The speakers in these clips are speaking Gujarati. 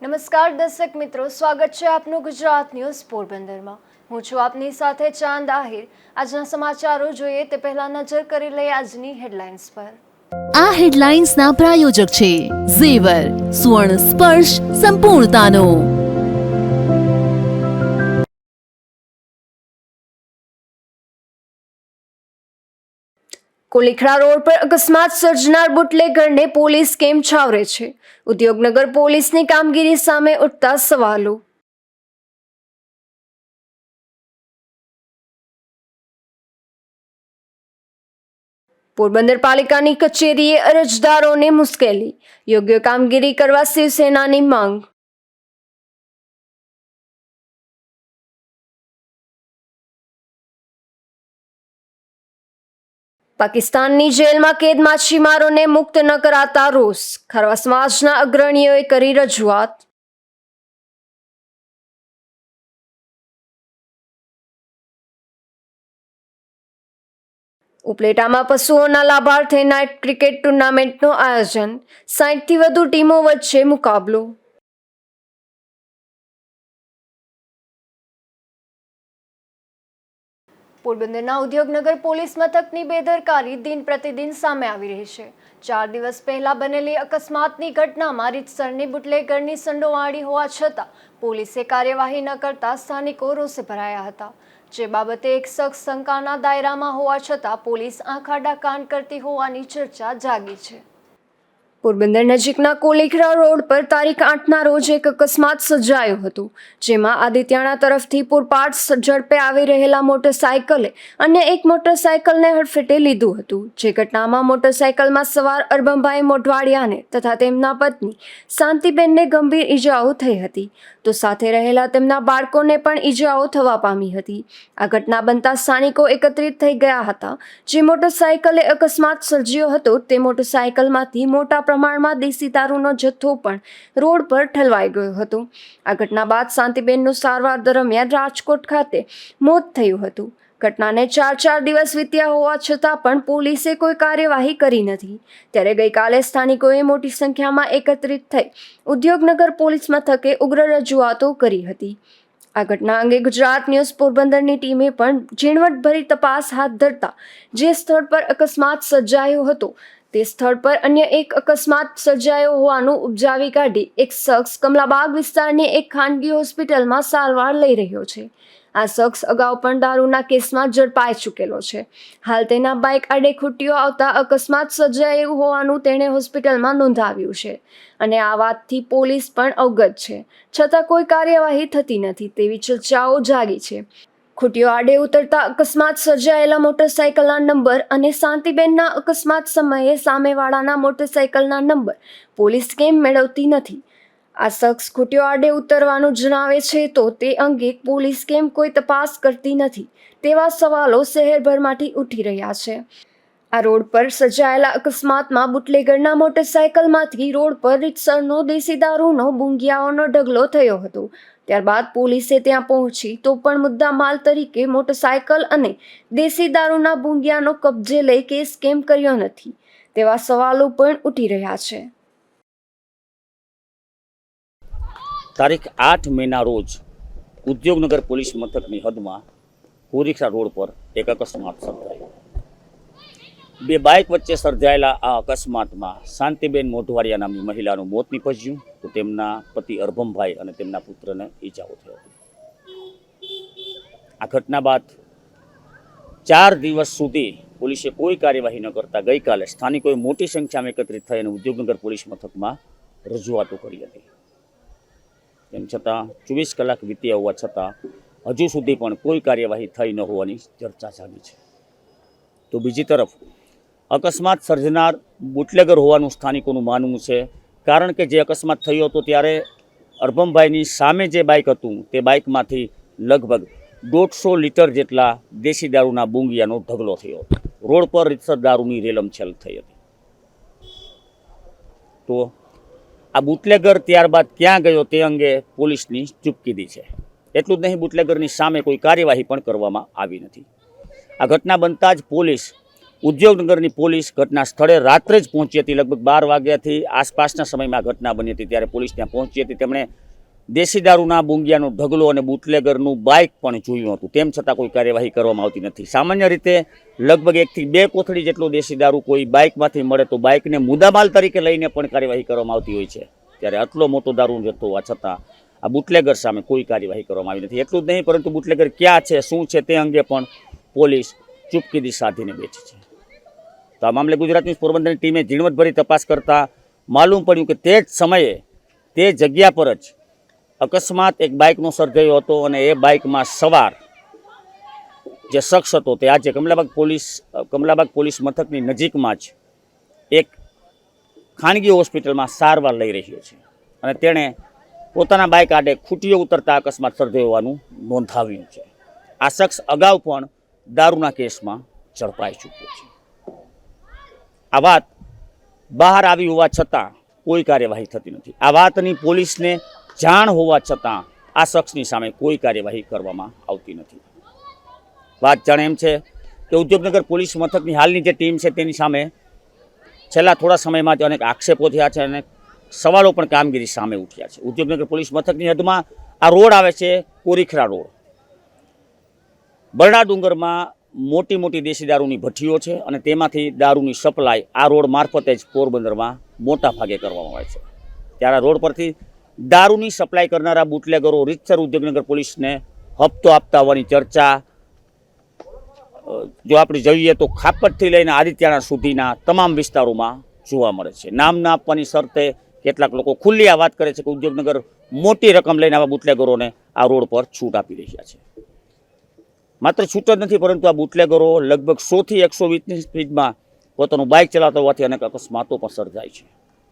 નમસ્કાર દર્શક મિત્રો, સ્વાગત છે આપનું ગુજરાત ન્યૂઝ પોરબંદરમાં। હું છું આપની સાથે ચાંદ આહિર। આજના સમાચારો જોઈએ તે પહેલા નજર કરી લઈએ આજની હેડલાઇન્સ પર। આ હેડલાઇન્સના પ્રાયોજક છે ઝેવર, સ્વર્ણ સ્પર્શ સંપૂર્ણતાનો। કોલીખડા રોડ પર અકસ્માત સર્જનાર બુટલેગરને પોલીસ કેમ છાવરે છે? ઉદ્યોગનગર પોલીસની કામગીરી સામે ઉઠતા સવાલો। પોરબંદર પાલિકાની કચેરીએ અરજદારોને મુશ્કેલી, યોગ્ય કામગીરી કરવા શિવસેનાની માંગ। પાકિસ્તાનની જેલમાં કેદ માછીમારોને મુક્ત ન કરાતા રોષ, ખારવા સમાજના અગ્રણીઓએ કરી રજૂઆત। ઉપલેટામાં પશુઓના લાભાર્થે નાઇટ ક્રિકેટ ટુર્નામેન્ટનું આયોજન, 60થી વધુ ટીમો વચ્ચે મુકાબલો। પોરબંદરના ઉદ્યોગનગર પોલીસ મથકની બેદરકારી દિન પ્રતિદિન સામે આવી રહી છે। 4 દિવસ પહેલા બનેલી અકસ્માતની ઘટનામાં રીતસરની બુટલેગરની સંડોવાણી હોવા છતાં પોલીસે કાર્યવાહી ન કરતા સ્થાનિકો રોષે ભરાયા હતા, જે બાબતે એક શખ્સ શંકાના દાયરામાં હોવા છતાં પોલીસ આંખ આડા કાન કરતી હોવાની ચર્ચા જાગી છે। પોરબંદર નજીકના કોલીખડા રોડ પર તારીખ 8ના રોજ એક અકસ્માત સર્જાયો હતો, જેમાં આદિત્યાણા તરફથી પૂરપાટ ઝડપે આવી રહેલા મોટરસાયકલે અન્ય એક મોટરસાયકલને હડફેટે લીધું હતું। જે ઘટનામાં મોટરસાયકલમાં સવાર અરબમભાઈ મોઢવાડિયાને તથા તેમના પત્ની શાંતિબેનને ગંભીર ઈજાઓ થઈ હતી, તો સાથે રહેલા તેમના બાળકોને પણ ઈજાઓ થવા પામી હતી। આ ઘટના બનતા સ્થાનિકો એકત્રિત થઈ ગયા હતા। જે મોટરસાયકલે અકસ્માત સર્જ્યો હતો તે મોટરસાયકલમાંથી મોટા પ્રમાણમાં દેશી દારૂનો જથ્થો પણ રોડ પર ઠલવાઈ ગયો હતો। આ ઘટના બાદ શાંતિબેનનું સારવાર દરમિયાન રાજકોટ ખાતે મોત થયું હતું। ઘટનાને 4 દિવસ વીત્યા હોવા છતાં પણ પોલીસે કોઈ કાર્યવાહી કરી નથી। ત્યારે ગઈકાલે સ્થાનિકોએ મોટી સંખ્યામાં એકત્રિત થઈ ઉદ્યોગનગર પોલીસ મથકે ઉગ્ર રજૂઆતો કરી હતી। આ ઘટના અંગે ગુજરાત ન્યૂઝ પોરબંદરની ટીમે પણ ઝીણવટભરી તપાસ હાથ ધરતા જે સ્થળ પર અકસ્માત સર્જાયો હતો તે સ્થળ પર અન્ય એક અકસ્માત સર્જાયો હોવાનું ઉપજાવી કાઢી એક શખ્સ કમલાબાગ વિસ્તારની એક ખાનગી હોસ્પિટલમાં સારવાર લઈ રહ્યો છે। આ શખ્સ અગાઉ પણ દારૂના કેસમાં ઝડપાઈ ચૂકેલો છે। હાલ તેના બાઇક આડે ખૂટ્યો આવતા અકસ્માત સર્જાયું હોવાનું તેણે હોસ્પિટલમાં નોંધાવ્યું છે અને આ વાતથી પોલીસ પણ અવગત છે, છતાં કોઈ કાર્યવાહી થતી નથી તેવી ચર્ચાઓ જાગી છે। ખૂટ્યો આડે ઉતરતા અકસ્માત સર્જાયેલા મોટરસાયકલના નંબર અને શાંતિબેનના અકસ્માત સમયે સામેવાળાના મોટરસાયકલના નંબર પોલીસ કેમ મેળવતી નથી? આ શખ્સ ખૂટ્યો આડે ઉતરવાનું જણાવે છે તો તે અંગે પોલીસ કેમ કોઈ તપાસ કરતી નથી તેવા સવાલો શહેરભરમાંથી ઉઠી રહ્યા છે। આ રોડ પર સર્જાયેલા અકસ્માતમાં બુટલેગરના મોટરસાયકલમાંથી રોડ પર રીતસરનો દેશી દારૂનો બુંગિયાઓનો ઢગલો થયો હતો। ત્યારબાદ પોલીસે ત્યાં પહોંચી તો પણ મુદ્દા માલ તરીકે મોટરસાયકલ અને દેશી દારૂના બુંગિયાનો કબજે લઈ કેસ કેમ કર્યો નથી તેવા સવાલો પણ ઉઠી રહ્યા છે। તારીખ 8 મેના રોજ ઉદ્યોગનગર પોલીસ મથકની હદમાં કોલીખડા રોડ પર એક અકસ્માત સર્જાયો। બે બાઇક વચ્ચે સર્જાયેલા આ અકસ્માતમાં શાંતિબેન મોઢવાડિયા નામની મહિલાનું મોત નીપજ્યું, તો તેમના પતિ અરભમભાઈ અને તેમના પુત્રને ઈજાઓ થઈ હતી। આ ઘટના બાદ 4 દિવસ સુધી પોલીસે કોઈ કાર્યવાહી ન કરતા ગઈકાલે સ્થાનિકોએ મોટી સંખ્યામાં એકત્રિત થઈ અને ઉદ્યોગનગર પોલીસ મથકમાં રજૂઆતો કરી હતી। તેમ છતાં 24 કલાક વીત્યા હોવા છતાં હજુ સુધી પણ કોઈ કાર્યવાહી થઈ ન હોવાની ચર્ચા જાગી છે। તો બીજી તરફ અકસ્માત સર્જનાર બુટલેગર હોવાનું સ્થાનિકોનું માનવું છે, કારણ કે જે અકસ્માત થયો હતો ત્યારે અરભમભાઈની સામે જે બાઇક હતું તે બાઇકમાંથી લગભગ 150 લીટર જેટલા દેશી દારૂના બુંગિયાનો ઢગલો થયો હતો। રોડ પર રીતસર દારૂની રેલમછેલ થઈ હતી। તો આ બુટલેગર ત્યારબાદ ક્યાં ગયો તે અંગે પોલીસની ચૂપકીદી છે। એટલું જ નહીં, બુટલેગરની સામે કોઈ કાર્યવાહી પણ કરવામાં આવી નથી। આ ઘટના બનતા જ પોલીસ ઉદ્યોગનગરની પોલીસ ઘટના સ્થળે રાત્રે જ પહોંચી હતી. લગભગ 12 વાગ્યાથી આસપાસના સમયમાં ઘટના બની હતી ત્યારે પોલીસ ત્યાં પહોંચી હતી. તેમણે દેશી દારૂના બુંગિયાનો ઢગલો અને બુટલેગરનું બાઇક પણ જોયું હતું. તેમ છતાં કોઈ કાર્યવાહી કરવામાં આવતી નથી. સામાન્ય રીતે લગભગ 1 થી 2 કોથળી જેટલો દેશી દારૂ કોઈ બાઇકમાંથી મળે તો બાઇકને મુદ્દામાલ તરીકે લઈને પણ કાર્યવાહી કરવામાં આવતી હોય છે. ત્યારે આટલો મોટો દારૂ જથ્થો હોવા છતાં આ બુટલેગર સામે કોઈ કાર્યવાહી કરવામાં આવી નથી. એટલું જ નહીં, પરંતુ બુટલેગર ક્યાં છે, શું છે તે અંગે પણ પોલીસ ચૂપકીદી સાધીને બેઠી છે. તો આ મામલે ગુજરાત ન્યૂઝ પોરબંદરની ટીમે ઝીણવટભરી તપાસ કરતા માલુમ પડ્યું કે તે જ સમયે તે જગ્યા પર જ અકસ્માત એક બાઇકનો સર્જાયો હતો અને એ બાઇકમાં સવાર જે શખ્સ હતો તે આજે કમલાબાગ પોલીસ મથકની નજીકમાં જ એક ખાનગી હોસ્પિટલમાં સારવાર લઈ રહ્યો છે અને તેણે પોતાના બાઇક આડે ખૂટીઓ ઉતરતા અકસ્માત સર્જાયો હોવાનું નોંધાવ્યું છે. આ શખ્સ અગાઉ પણ દારૂના કેસમાં ઝડપાઈ ચૂક્યો છે. આ વાત બહાર આવી હોવા છતાં કોઈ કાર્યવાહી થતી નથી. આ વાતની પોલીસને જાણ હોવા છતાં આ શખ્સની સામે કોઈ કાર્યવાહી કરવામાં આવતી નથી. વાત જાણે એમ છે કે ઉદ્યોગનગર પોલીસ મથકની હાલની જે ટીમ છે તેની સામે છેલ્લા થોડા સમયમાં જ અનેક આક્ષેપો થયા છે અને સવાલો પણ કામગીરી સામે ઉઠ્યા છે. ઉદ્યોગનગર પોલીસ મથકની હદમાં આ રોડ આવે છે કોરીખરા રોડ. બરડા ડુંગરમાં મોટી મોટી દેશી દારૂની ભઠ્ઠીઓ છે અને તેમાંથી દારૂની સપ્લાય આ રોડ મારફતે જ પોરબંદરમાં મોટા ભાગે કરવામાં આવે છે. ત્યારે આ રોડ પરથી દારૂની સપ્લાય કરનારા બુટલેગરો રીતસર ઉદ્યોગનગર પોલીસને હપ્તો આપતા હોવાની ચર્ચા જો આપણે જોઈએ તો ખાપટથી લઈને આદિત્યાણા સુધીના તમામ વિસ્તારોમાં જોવા મળે છે. નામ ના આપવાની શરતે કેટલાક લોકો ખુલ્લી આ વાત કરે છે કે ઉદ્યોગનગર મોટી રકમ લઈને આવા બુટલેગરોને આ રોડ પર છૂટ આપી રહ્યા છે. માત્ર છૂટ જ નથી, પરંતુ આ બુટલેગરો લગભગ 100 થી 120ની સ્પીડમાં પોતાનું બાઇક ચલાવતા હોવાથી અનેક અકસ્માતો પણ સર્જાય છે.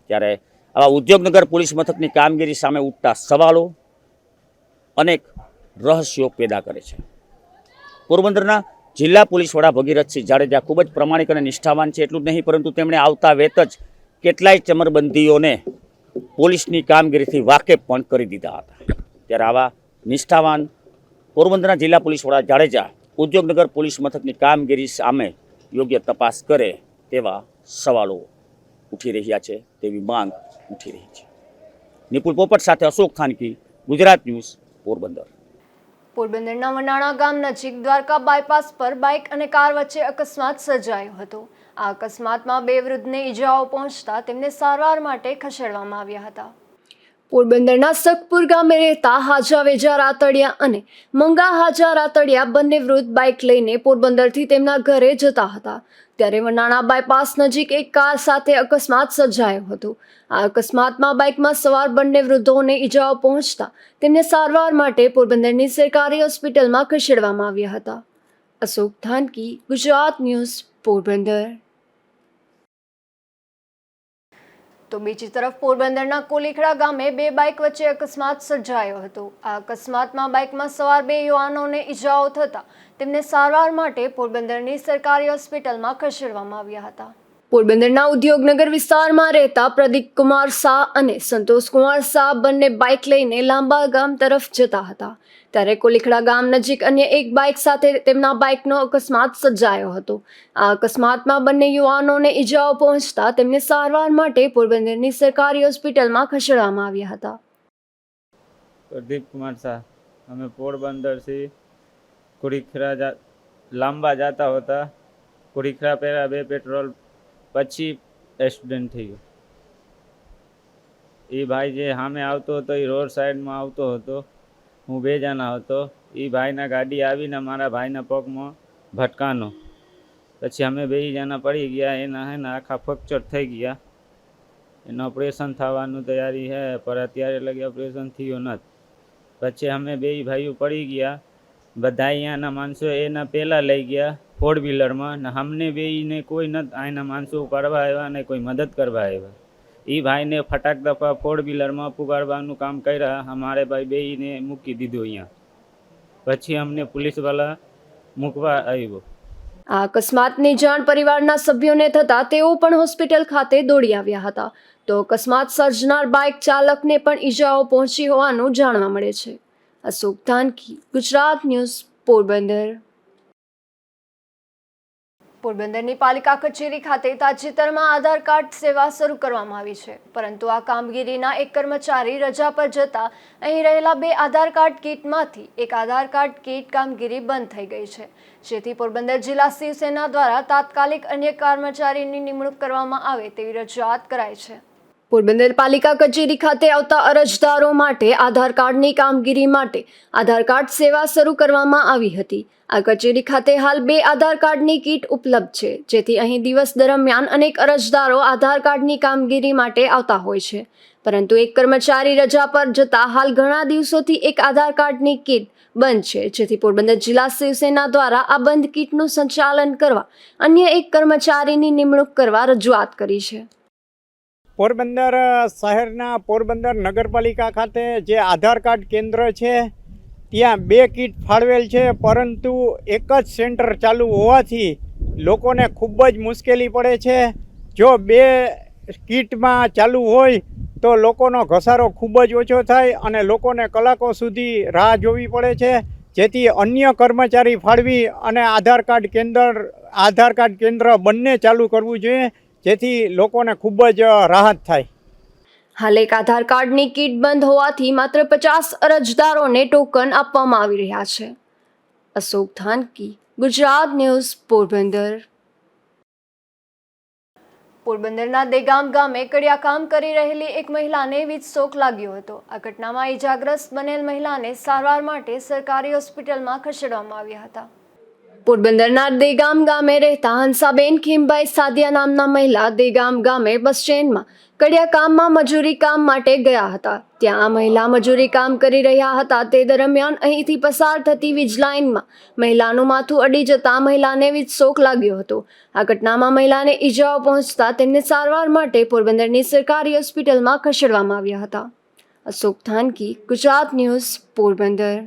ત્યારે આવા ઉદ્યોગનગર પોલીસ મથકની કામગીરી સામે ઉઠતા સવાલો અનેક રહસ્યો પેદા કરે છે. પોરબંદરના જિલ્લા પોલીસ વડા ભગીરથસિંહ જાડેજા ખૂબ જ પ્રમાણિક અને નિષ્ઠાવાન છે. એટલું જ નહીં, પરંતુ તેમણે આવતા વેત જ કેટલાય ચમરબંધીઓને પોલીસની કામગીરીથી વાકેફ પણ કરી દીધા હતા. ત્યારે આવા નિષ્ઠાવાન પોરબંદરના જિલ્લા પોલીસ વડા જાડેજા ઉદ્યોગનગર પોલીસ મથકની કામગીરી સામે યોગ્ય તપાસ કરે તેવા સવાલો ઉઠી રહ્યા છે, તેવી માંગ ઉઠી રહી છે. નિપુલ પોપટ સાથે અશોક થાનકી, ગુજરાત ન્યૂઝ, પોરબંદર. પોરબંદરના વનાણા ગામ નજીક દ્વારકા બાયપાસ પર બાઇક અને કાર વચ્ચે અકસ્માત સર્જાયો હતો. આ અકસ્માતમાં 2 વૃદ્ધને ઈજાઓ પહોંચતા તેમને સારવાર માટે ખસેડવામાં આવ્યા હતા. પોરબંદરના સખપુર ગામે રહેતા હાજા વેજા રાતડિયા અને મંગા હાજા રાતડિયા બંને વૃદ્ધ બાઇક લઈને પોરબંદરથી તેમના ઘરે જતા હતા. ત્યારે વનાણા બાયપાસ નજીક એક કાર સાથે અકસ્માત સર્જાયો હતો. આ અકસ્માતમાં બાઇકમાં સવાર બંને વૃદ્ધોને ઈજાઓ પહોંચતા તેમને સારવાર માટે પોરબંદરની સરકારી હોસ્પિટલમાં ખસેડવામાં આવ્યા હતા. અશોક થાનકી, ગુજરાત ન્યૂઝ, પોરબંદર. તો બીજી તરફ પોરબંદરના કોલીખડા ગામે 2 બાઇક વચ્ચે અકસ્માત સર્જાયો હતો. આ અકસ્માતમાં બાઇકમાં સવાર 2 યુવાનોને ઈજાઓ થતા તેમને સારવાર માટે પોરબંદરની સરકારી હોસ્પિટલમાં ખસેડવામાં આવ્યા હતા. પોરબંદરના ઉદ્યોગનગર વિસ્તારમાં રહેતા પ્રદીપ કુમાર શાહ અને સંતોષ કુમાર શાહ બંને બાઇક લઈને લાંબા ગામ તરફ જતા હતા. ત્યારે કોલીખડા ગામ નજીક અન્ય એક બાઇક સાથે તેમના બાઇકનો અકસ્માત સર્જાયો હતો. આ અકસ્માતમાં બંને યુવાનોને ઈજાઓ પહોંચતા તેમને સારવાર માટે પોરબંદરની સરકારી હોસ્પિટલમાં ખસેડવામાં આવ્યા હતા. प्रदीप कुमार शाह, हमें पोरबंदर से कुड़ीखरा लांबा जाता होता. कुड़ीखरा પહેલા 2 પેટ્રોલ પછી એક્સિડન્ટ થઈ ગયો. એ ભાઈ જે સામે આવતો હતો એ રોડ સાઈડમાં આવતો હતો. હું 2 જણા હતો. એ ભાઈના ગાડી આવીને મારા ભાઈના પગમાં ભટકાનો. પછી અમે 2 જણા પડી ગયા. એના આખા ફ્રેક્ચર થઈ ગયા. એનું ઓપરેશન થવાનું તૈયારી છે, પણ અત્યારે લગી ઓપરેશન થયું નથી. પછી અમે 2 ભાઈઓ પડી ગયા. બધા અહીંયાના માણસો એના પહેલાં લઈ ગયા 4 વ્હીલરમાં ને અમને 2ને કોઈ નથી અહીંના માણસો ઉપાડવા આવ્યા ને કોઈ મદદ કરવા આવ્યા. એ ભાઈને ફટાક દફા 4 વ્હીલરમાં પુગાડવાનું કામ કર્યા. અમારે ભાઈ 2ને મૂકી દીધું અહીંયા. પછી અમને પોલીસવાળા મૂકવા આવ્યો. આ અકસ્માતની જાણ પરિવારના સભ્યોને થતાં તેઓ પણ હોસ્પિટલ ખાતે દોડી આવ્યા હતા. તો અકસ્માત સર્જનાર બાઇક ચાલકને પણ ઈજાઓ પહોંચી હોવાનું જાણવા મળે છે. અશોક થાનકી, ગુજરાત ન્યૂઝ, પોરબંદર. પોરબંદરની પાલિકા કચેરી ખાતે તાજેતરમાં આધાર કાર્ડ સેવા શરૂ કરવામાં આવી છે, પરંતુ આ કામગીરીના એક કર્મચારી રજા પર જતા અહીં રહેલા 2 આધાર કાર્ડ કીટમાંથી એક આધાર કાર્ડ કીટ કામગીરી બંધ થઈ ગઈ છે, જેથી પોરબંદર જિલ્લા શિવસેના દ્વારા તાત્કાલિક અન્ય કર્મચારીની નિમણૂક કરવામાં આવે તેવી રજૂઆત કરાઈ છે। પોરબંદર પાલિકા કચેરી ખાતે આવતા અરજદારો માટે આધાર કાર્ડની કામગીરી માટે આધાર કાર્ડ સેવા શરૂ કરવામાં આવી હતી। આ કચેરી ખાતે હાલ 2 આધાર કાર્ડની કીટ ઉપલબ્ધ છે, જેથી અહીં દિવસ દરમિયાન અનેક અરજદારો આધાર કાર્ડની કામગીરી માટે આવતા હોય છે, પરંતુ એક કર્મચારી રજા પર જતા હાલ ઘણા દિવસોથી એક આધાર કાર્ડની કીટ બંધ છે, જેથી પોરબંદર જિલ્લા શિવસેના દ્વારા આ બંધ કીટનું સંચાલન કરવા અન્ય એક કર્મચારીની નિમણૂક કરવા રજૂઆત કરી છે। પોરબંદર શહેરના પોરબંદર નગરપાલિકા ખાતે જે આધાર કાર્ડ કેન્દ્ર છે ત્યાં 2 કીટ ફાળવેલ છે, પરંતુ એક જ સેન્ટર ચાલુ હોવાથી લોકોને ખૂબ જ મુશ્કેલી પડે છે। જો 2 કીટમાં ચાલુ હોય તો લોકોનો ઘસારો ખૂબ જ ઓછો થાય અને લોકોને કલાકો સુધી રાહ જોવી પડે છે, જેથી અન્ય કર્મચારી ફાળવી અને આધાર કાર્ડ કેન્દ્ર બંને ચાલુ કરવું જોઈએ, જેથી લોકોને ખૂબ જ રાહત થાય। હાલ એક આધાર કાર્ડની કીટ બંધ હોવાથી માત્ર 50 અરજદારોને ટોકન આપવામાં આવી રહ્યા છે। અશોક થાનકી, ગુજરાત ન્યૂઝ, પોરબંદર। પોરબંદરના દેગામ ગામે કડિયા કામ કરી રહેલી એક મહિલાને વીજ શોક લાગ્યો હતો। આ ઘટનામાં ઈજાગ્રસ્ત બનેલ મહિલાને સારવાર માટે સરકારી હોસ્પિટલમાં ખસેડવામાં આવ્યા હતા। પોરબંદરના દેગામ ગામે રહેતા હંસાબેન ખીમભાઈ સાદિયા નામના મહિલા દેગામ ગામે બસ સ્ટેન્ડમાં કડિયા કામમાં મજૂરી કામ માટે ગયા હતા। ત્યાં આ મહિલા મજૂરી કામ કરી રહ્યા હતા તે દરમિયાન અહીંથી પસાર થતી વીજ લાઇનમાં મહિલાનું માથું અડી જતા મહિલાને વીજ શોક લાગ્યો હતો। આ ઘટનામાં મહિલાને ઈજાઓ પહોંચતા તેમને સારવાર માટે પોરબંદરની સરકારી હોસ્પિટલમાં ખસેડવામાં આવ્યા હતા। અશોક થાનકી, ગુજરાત ન્યૂઝ, પોરબંદર।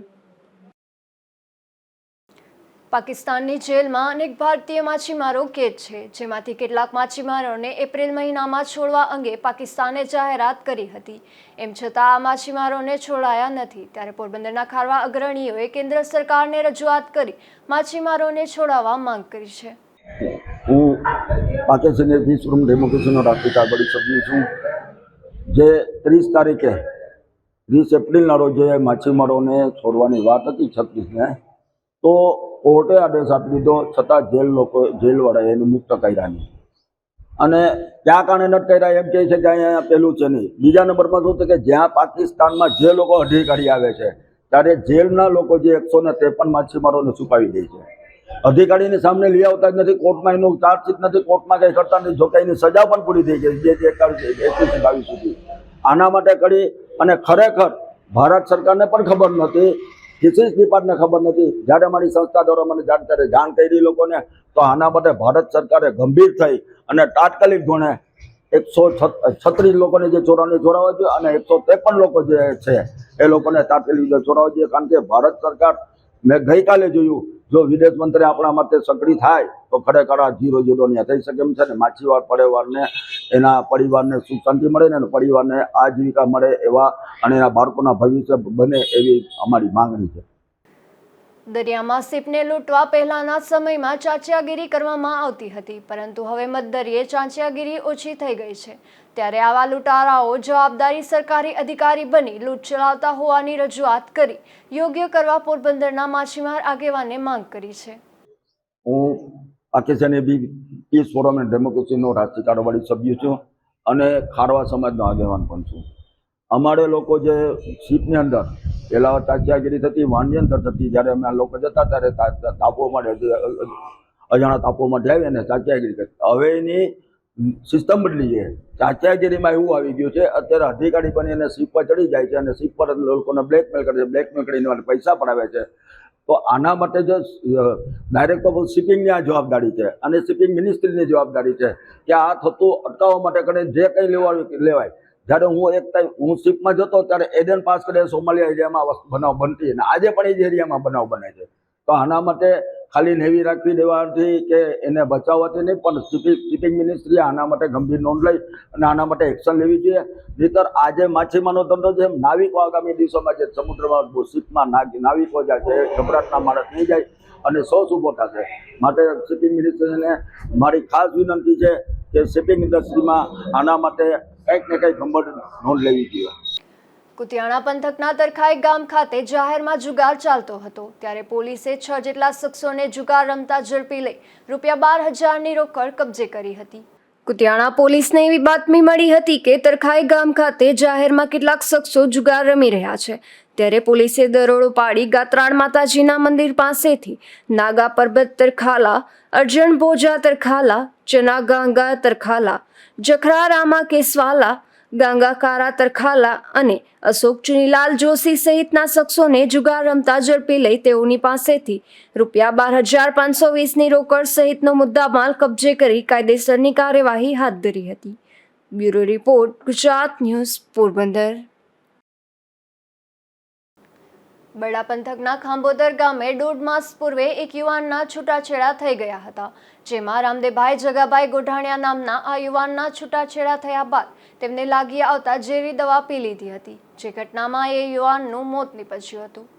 પાકિસ્તાનની જેલમાં અનેક ભારતીય માછીમારો કેદ છે, જેમાંથી કેટલાક માછીમારોને એપ્રિલ મહિનામાં છોડવા અંગે પાકિસ્તાને જાહેરાત કરી હતી। એમ છતાં આ માછીમારોને છોડાયા નથી, ત્યારે પોરબંદરના ખારવા અગ્રણીઓએ કેન્દ્ર સરકારને રજૂઆત કરી માછીમારોને છોડાવવા માંગ કરી છે। હું પાકિસ્તાની વિશ્વ ડેમોક્રેસીનો રાષ્ટ્રીય કારભારી સભ્ય છું, જે 30 તારીખે 30 એપ્રિલના રોજ માછીમારોને છોડવાની વાત હતી 36ને, તો કોર્ટે આદેશ આપી દીધો, છતાં જેલવાળાએ એને મુક્ત કર્યા નહીં। અને ક્યાં કારણે નથી કર્યા એમ કહે છે કે અહીંયા પેલું છે નહીં। બીજા નંબરમાં શું છે કે જ્યાં પાકિસ્તાનમાં જે લોકો અધિકારી આવે છે ત્યારે જેલના લોકો જે 153 માછીમારોને છુપાવી દે છે, અધિકારીની સામે લઈ આવતા જ નથી, કોર્ટમાં એનું ચાર્જશીટ નથી, કોર્ટમાં કંઈ કરતા નથી, જોકે એની સજા પણ પૂરી થઈ ગઈ 2021 સુધી। આના માટે કરી અને ખરેખર ભારત સરકારને પણ ખબર નહોતી, ફિશરીઝ ડિપાર્ટમેન્ટને ખબર નથી। જ્યારે અમારી સંસ્થા દ્વારા મને જાણ કરી લોકોને, તો આના માટે ભારત સરકારે ગંભીર થઈ અને તાત્કાલિક ધોરણે 136 લોકોને જે ચોરાવા જોઈએ અને 153 લોકો જે છે એ લોકોને તાત્કાલિક ચોરાવા જોઈએ, કારણ કે ભારત સરકાર, મેં ગઈકાલે જોયું, જો વિદેશ મંત્રી આપણા માટે સક્રિય થાય તો ખરેખર આ 0-0 ત્યાં થઈ શકે એમ છે ને માછીમાર પરિવારને, એના પરિવારને સુખ શાંતિ મળે ને પરિવારને આજીવિકા મળે એવા અને એના બાળકોના ભવિષ્ય બને એવી અમારી માંગણી છે। દરિયામાં સીપને લૂંટવા પહેલાના સમયમાં ચાંચિયાગીરી કરવામાં આવતી હતી, પરંતુ હવે મધદરિયે ચાંચિયાગીરી ઓછી થઈ ગઈ છે, ત્યારે આવા લૂંટારાઓ જવાબદારી સરકારી અધિકારી બની લૂંટ ચલાવતા હોવાની રજૂઆત કરી યોગ્ય કરવા પોરબંદરના માછીમાર આગેવાને માંગ કરી છે। હું પાકિસ્તાની પીસ ફોરમ એન્ડ ડેમોક્રેસીનો રાષ્ટ્રીય કારોબારી સભ્ય છું અને ખારવા સમાજનો આગેવાન પણ છું। અમારે લોકો જે શીપની અંદર પહેલાં ચાંચિયાગીરી થતી, વાંડી અંદર થતી, જ્યારે અમે આ લોકો જતા ત્યારે ટાપુઓમાં અજાણા ટાપુઓમાંથી આવી અને ચાંચિયાગીરી કરતી। હવે એની સિસ્ટમ બદલી છે। ચાંચિયાગીરીમાં એવું આવી ગયું છે, અત્યારે અધિકારી બની અને શીપ પર ચડી જાય છે અને શીપ પર લોકોને બ્લેકમેલ કરે છે, બ્લેકમેલ કરીને પૈસા પડાવે છે। તો આના માટે જે ડાયરેક્ટ ઓફ શિપિંગની આ જવાબદારી છે અને શિપિંગ મિનિસ્ટ્રીની જવાબદારી છે કે આ થતું અટકાવવા માટે કરીને જે કંઈ લેવાય। જ્યારે હું શિપમાં જતો ત્યારે એડન પાસ કરીને સોમાલિયા એરિયામાં બનાવ બનતી અને આજે પણ એ જ એરિયામાં બનાવ બને છે। તો આના માટે ખાલી નેવી રાખવી દેવાથી કે એને બચાવવાથી નહીં, પણ શિપિંગ મિનિસ્ટ્રીએ આના માટે ગંભીર નોંધ લઈ અને આના માટે એક્શન લેવી જોઈએ। નહીંતર આજે માછીમારનો ધંધો છે, નાવિકો આગામી દિવસોમાં જે સમુદ્રમાં શિપમાં નાવિકો જાય છે, ગભરાટના માણસ નહીં જાય અને સોર્સ ઊભો થશે. માટે શિપિંગ મિનિસ્ટરને મારી ખાસ વિનંતી છે કે શિપિંગ ઇન્ડસ્ટ્રીમાં આના માટે કંઈક ને કંઈક ગંભીર નોંધ લેવી જોઈએ. કુતિયાણા પંથકના તરખાઈ ગામ ખાતે જાહેરમાં જુગાર ચાલતો હતો ત્યારે પોલીસે 6 જેટલા શખ્સોને જુગાર રમતા ઝડપી લઈ ₹12,000ની રોકડ કબજે કરી હતી. કુતિયાણા પોલીસને એવી બાતમી મળી હતી કે તરખાઈ ગામ ખાતે જાહેરમાં કેટલાક શખ્સો જુગાર રમી રહ્યા છે ત્યારે પોલીસે દરોડો પાડી ગાત્રાણ માતાજીના મંદિર પાસેથી નાગા પર્બત તરખાલા, અર્જણ ભોજા તરખાલા, ચના ગાંગા તરખાલા, જખરા રામા કેસવાલા, ગાંગાકારા તરખાલા અને અશોક ચુનીલાલ જોશી સહિતના શખ્સોને જુગાર રમતા ઝડપી લઈ તેઓની પાસેથી ₹12,520ની રોકડ સહિતનો મુદ્દામાલ કબજે કરી કાયદેસરની કાર્યવાહી હાથ ધરી હતી. Bureau report, Gujarat news, Porbandar. Barda પંથકના ખાંભોદર ગામે 1.5 માસ પૂર્વે એક યુવાનના છૂટાછેડા થઈ ગયા હતા જેમાં રામદેવભાઈ જગાભાઈ ગોઢાણિયા નામના આ યુવાનના છૂટાછેડા થયા બાદ તેમને લાગી આવતા ઝેરી દવા પી લીધી હતી જે ઘટનામાં એ યુવાનનું મોત નીપજ્યું હતું.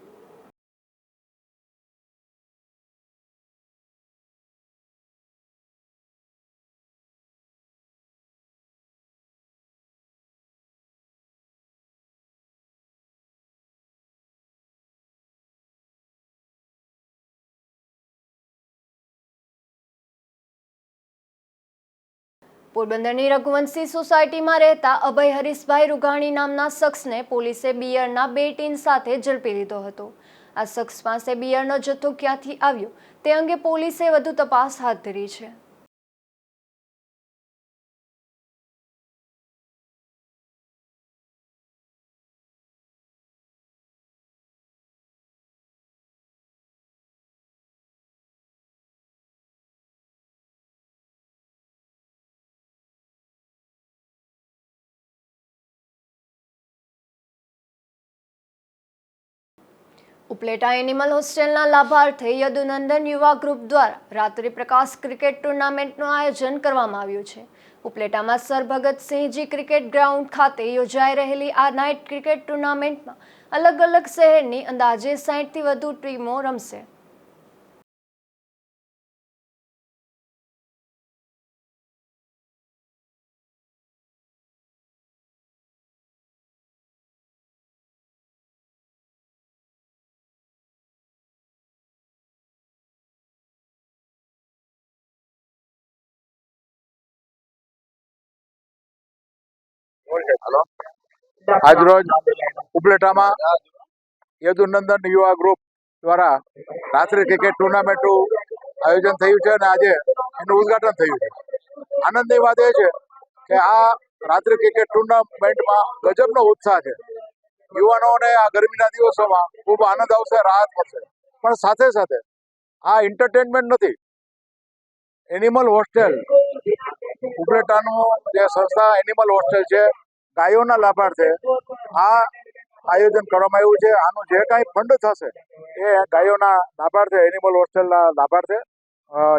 પોરબંદરની રઘુવંશી સોસાયટીમાં રહેતા અભય હરીશભાઈ રૂઘાણી નામના શખ્સને પોલીસે બિયરના 2 ટીન સાથે ઝડપી લીધો હતો. આ શખ્સ પાસે બિયરનો જથ્થો ક્યાંથી આવ્યો તે અંગે પોલીસે વધુ તપાસ હાથ ધરી છે. ઉપલેટા એનિમલ હોસ્ટેલના લાભાર્થે યદુનંદન યુવા ગ્રુપ દ્વારા રાત્રિ પ્રકાશ ક્રિકેટ ટુર્નામેન્ટનું આયોજન કરવામાં આવ્યું છે. ઉપલેટામાં સર ભગતસિંહજી ક્રિકેટ ગ્રાઉન્ડ ખાતે યોજાઈ રહેલી આ નાઇટ ક્રિકેટ ટુર્નામેન્ટમાં અલગ અલગ શહેરની અંદાજે 60થી વધુ ટીમો રમશે. આજરોજ ઉપલેટામાં યદુનંદન યુવા ગ્રુપ દ્વારા રાત્રિ ક્રિકેટ ટુર્નામેન્ટનું આયોજન થયું છે અને આજે એનું ઉદ્ઘાટન થયું છે. આનંદની વાત એ છે કે આ રાત્રિ ક્રિકેટ ટુર્નામેન્ટમાં ગજબનો ઉત્સાહ છે. યુવાનોને આ ગરમીના દિવસોમાં ખૂબ આનંદ આવશે, રાહત મળશે. પણ સાથે સાથે આ એન્ટરટેનમેન્ટ નથી. એનિમલ હોસ્ટેલ ઉપલેટાનું જે સંસ્થા એનિમલ હોસ્ટેલ છે, ગાયોના લાભાર્થે આ આયોજન કરવામાં આવ્યું છે. આનું જે કાંઈ ફંડ થશે એ ગાયોના લાભાર્થે, એનિમલ હોસ્ટેલના લાભાર્થે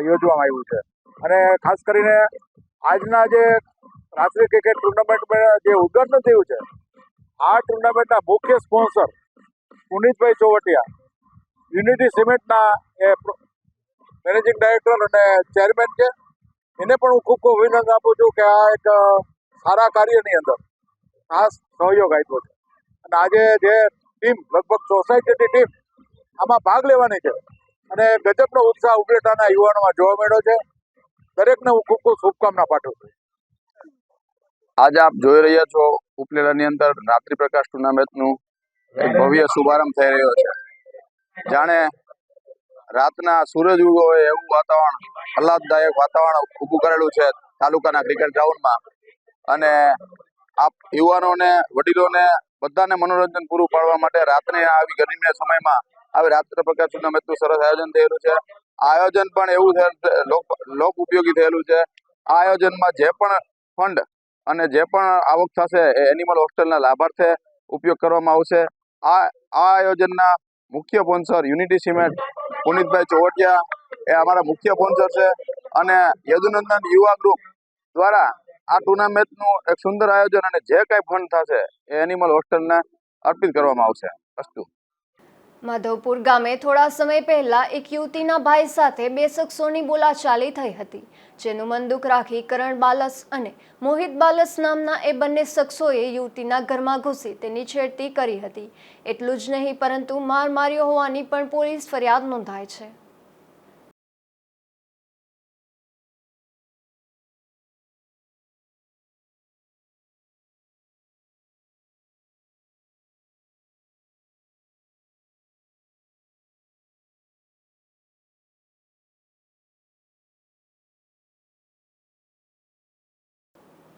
યોજવામાં આવ્યું છે. અને ખાસ કરીને આજના જે રાત્રિ ક્રિકેટ ટુર્નામેન્ટ જે ઉદ્ઘાટન થયું છે, આ ટુર્નામેન્ટના મુખ્ય સ્પોન્સર પુનિતભાઈ ચોવટિયા, યુનિટી સિમેન્ટના એ મેનેજિંગ ડાયરેક્ટર અને ચેરમેન છે. એને પણ હું ખૂબ ખૂબ અભિનંદન આપું છું કે આ એક સારા કાર્યની અંદર ખાસ સહયોગ આપ્યો છે. અને આજે જે ટીમ લગભગ 64 જેટલી ટીમ આમાં ભાગ લેવાની છે અને ગજબનો ઉત્સાહ ઉપલેટાના યુવાનોમાં જોવા મળ્યો છે. દરેકને હું ખૂબ ખૂબ શુભકામના પાઠવું છું. આજે આપ જોઈ રહ્યા છો ઉપલેટાની અંદર રાત્રિ પ્રકાશ ટુર્નામેન્ટનું એક ભવ્ય શુભારંભ થઈ રહ્યો છે. જાણે રાતના સૂરજ ઉગો હોય એવું વાતાવરણ, આહલાદદાયક વાતાવરણ ઊભું કરેલું છે તાલુકાના ક્રિકેટ ગ્રાઉન્ડમાં. અને આપ યુવાનોને, વડીલોને બધાને મનોરંજન પૂરું પાડવા માટે રાત્રે આવી ગરમીના સમયમાં આવી રાત્રિ પ્રકાશ ટુર્નામેન્ટનું સરસ આયોજન થયેલું છે. આયોજન પણ એવું લોક ઉપયોગી થયેલું છે. આ આયોજનમાં જે પણ ફંડ અને જે પણ આવક થશે એ એનિમલ હોસ્ટેલના લાભાર્થે ઉપયોગ કરવામાં આવશે. આ આયોજનના મુખ્ય sponsor unity cement, Punitbhai Chovatiya એ અમારા મુખ્ય સ્પોન્સર છે. અને યદુનંદન યુવા ગ્રુપ દ્વારા આ ટુર્નામેન્ટનું એક સુંદર આયોજન અને જે કાંઈ ફંડ થશે એ એનિમલ હોસ્ટેલને અર્પિત કરવામાં આવશે. અસ્તુ. માધવપુર ગામે થોડા સમય પહેલા એક યુવતીના ભાઈ સાથે બે શખ્સોની બોલાચાલી થઈ હતી, જેનું મન દુઃખ રાખી કરણ બાલસ અને મોહિત બાલસ નામના એ બંને શખ્સોએ યુવતીના ઘરમાં ઘૂસી તેની છેડતી કરી હતી. એટલું જ નહીં પરંતુ માર માર્યો હોવાની પણ પોલીસ ફરિયાદ નોંધાઈ છે.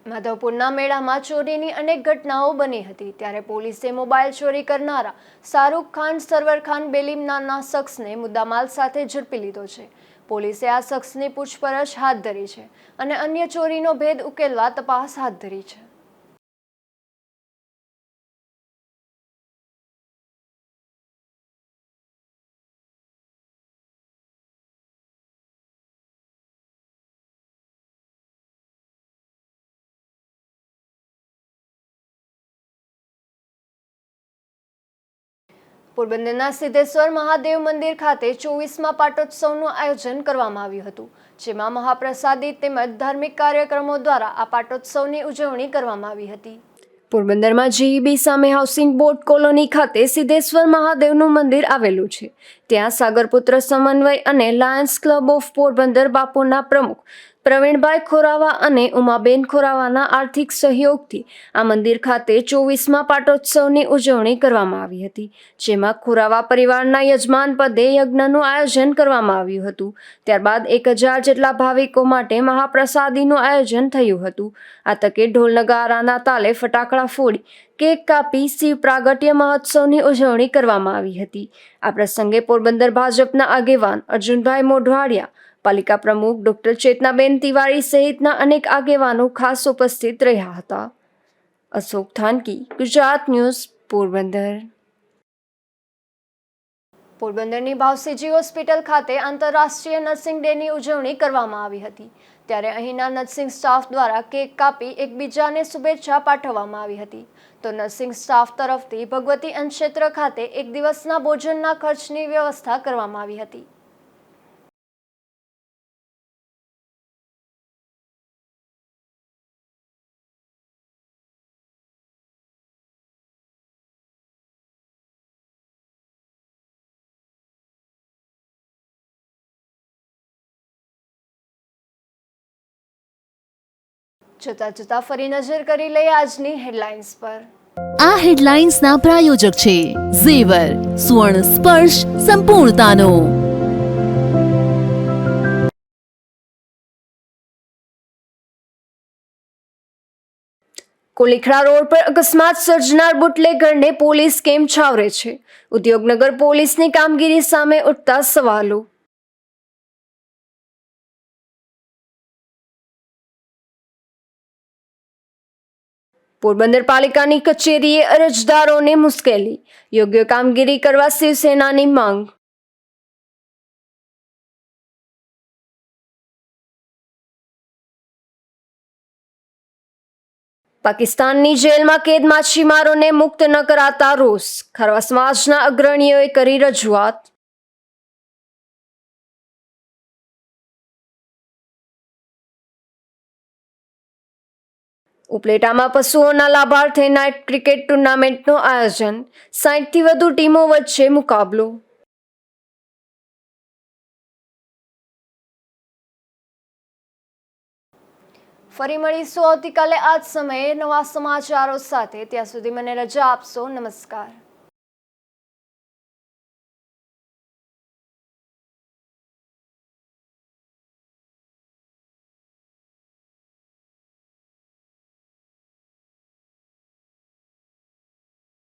માધવપુરના મેળામાં ચોરીની અનેક ઘટનાઓ બની હતી, ત્યારે પોલીસે મોબાઈલ ચોરી કરનારા શાહરૂખ ખાન સરવર ખાન બેલીમ નામના શખ્સને મુદ્દામાલ સાથે ઝડપી લીધો છે. પોલીસે આ શખ્સની પૂછપરછ હાથ ધરી છે અને અન્ય ચોરીનો ભેદ ઉકેલવા તપાસ હાથ ધરી છે. પોરબંદરના સિદ્ધેશ્વર મહાદેવ મંદિર ખાતે 24મા પાટોત્સવનું આયોજન કરવામાં આવ્યું હતું, જેમાં મહાપ્રસાદી તેમજ ધાર્મિક કાર્યક્રમો દ્વારા આ પાટોત્સવની ઉજવણી કરવામાં આવી હતી. પોરબંદરમાં જીઈબી સામે હાઉસિંગ બોર્ડ કોલોની ખાતે સિદ્ધેશ્વર મહાદેવનું મંદિર આવેલું છે. ત્યાં સાગરપુત્ર સમન્વય અને લાયન્સ ક્લબ ઓફ પોરબંદર બાપુના પ્રમુખ પ્રવીણભાઈ ખોરાવા અને ઉમાબેન ખોરાવાના આર્થિક સહયોગથી આ મંદિર ખાતે 24મા પાટોત્સવની ઉજવણી કરવામાં આવી હતી, જેમાં ખોરાવા પરિવારના યજમાન પદે યજ્ઞનું આયોજન કરવામાં આવ્યું હતું. ત્યારબાદ 1000 જેટલા ભાવિકો માટે મહાપ્રસાદીનું આયોજન થયું હતું. આ તકે ઢોલ નગારાના તાલે ફટાકડા ફોડી કેક કાપી શિવ પ્રાગટ્ય મહોત્સવની ઉજવણી કરવામાં આવી હતી. આ પ્રસંગે પોરબંદર ભાજપના આગેવાન અર્જુનભાઈ મોઢવાડિયા, પાલિકા પ્રમુખ ડોક્ટર ચેતનાબેન તિવારી સહિતના અનેક આગેવાનો ખાસ ઉપસ્થિત રહ્યા હતા. અશોક થાનકી, ગુજરાત ન્યૂઝ, પોરબંદર. પોરબંદરની ભાવસીજી હોસ્પિટલ ખાતે આંતરરાષ્ટ્રીય નર્સિંગ ડેની ઉજવણી કરવામાં આવી હતી, ત્યારે અહીંના નર્સિંગ સ્ટાફ દ્વારા કેક કાપી એકબીજાને શુભેચ્છા પાઠવવામાં આવી હતી. તો નર્સિંગ સ્ટાફ તરફથી ભગવતી અન્નક્ષેત્ર ખાતે એક દિવસના ભોજનના ખર્ચની વ્યવસ્થા કરવામાં આવી હતી. જતા ફરી નજર કરી લઈએ આજની હેડલાઇન્સ પર. આ હેડલાઇન્સના પ્રાયોજક છે ઝેવર, સુવર્ણ સ્પર્શ સંપૂર્ણતાનો. કોલીખડા રોડ પર અકસ્માત સર્જનાર બુટલેગરને પોલીસ કેમ છાવરે છે? ઉદ્યોગનગર પોલીસની કામગીરી સામે ઉઠતા સવાલો. પોરબંદર પાલિકાની કચેરીએ અરજદારોને મુશ્કેલી, યોગ્ય કામગીરી કરવા શિવસેનાની માંગ. પાકિસ્તાનની જેલમાં કેદ માછીમારોને મુક્ત ન કરાતા રોષ, ખારવા સમાજના અગ્રણીઓએ કરી રજૂઆત. ઉપલેટામાં પશુઓના લાભાર્થે નાઇટ ક્રિકેટ ટુર્નામેન્ટનું આયોજન, 60થી વધુ ટીમો વચ્ચે મુકાબલો. ફરી મળીશું આવતીકાલે આ જ સમયે નવા સમાચારો સાથે. ત્યાં સુધી મને રજા આપશો. નમસ્કાર.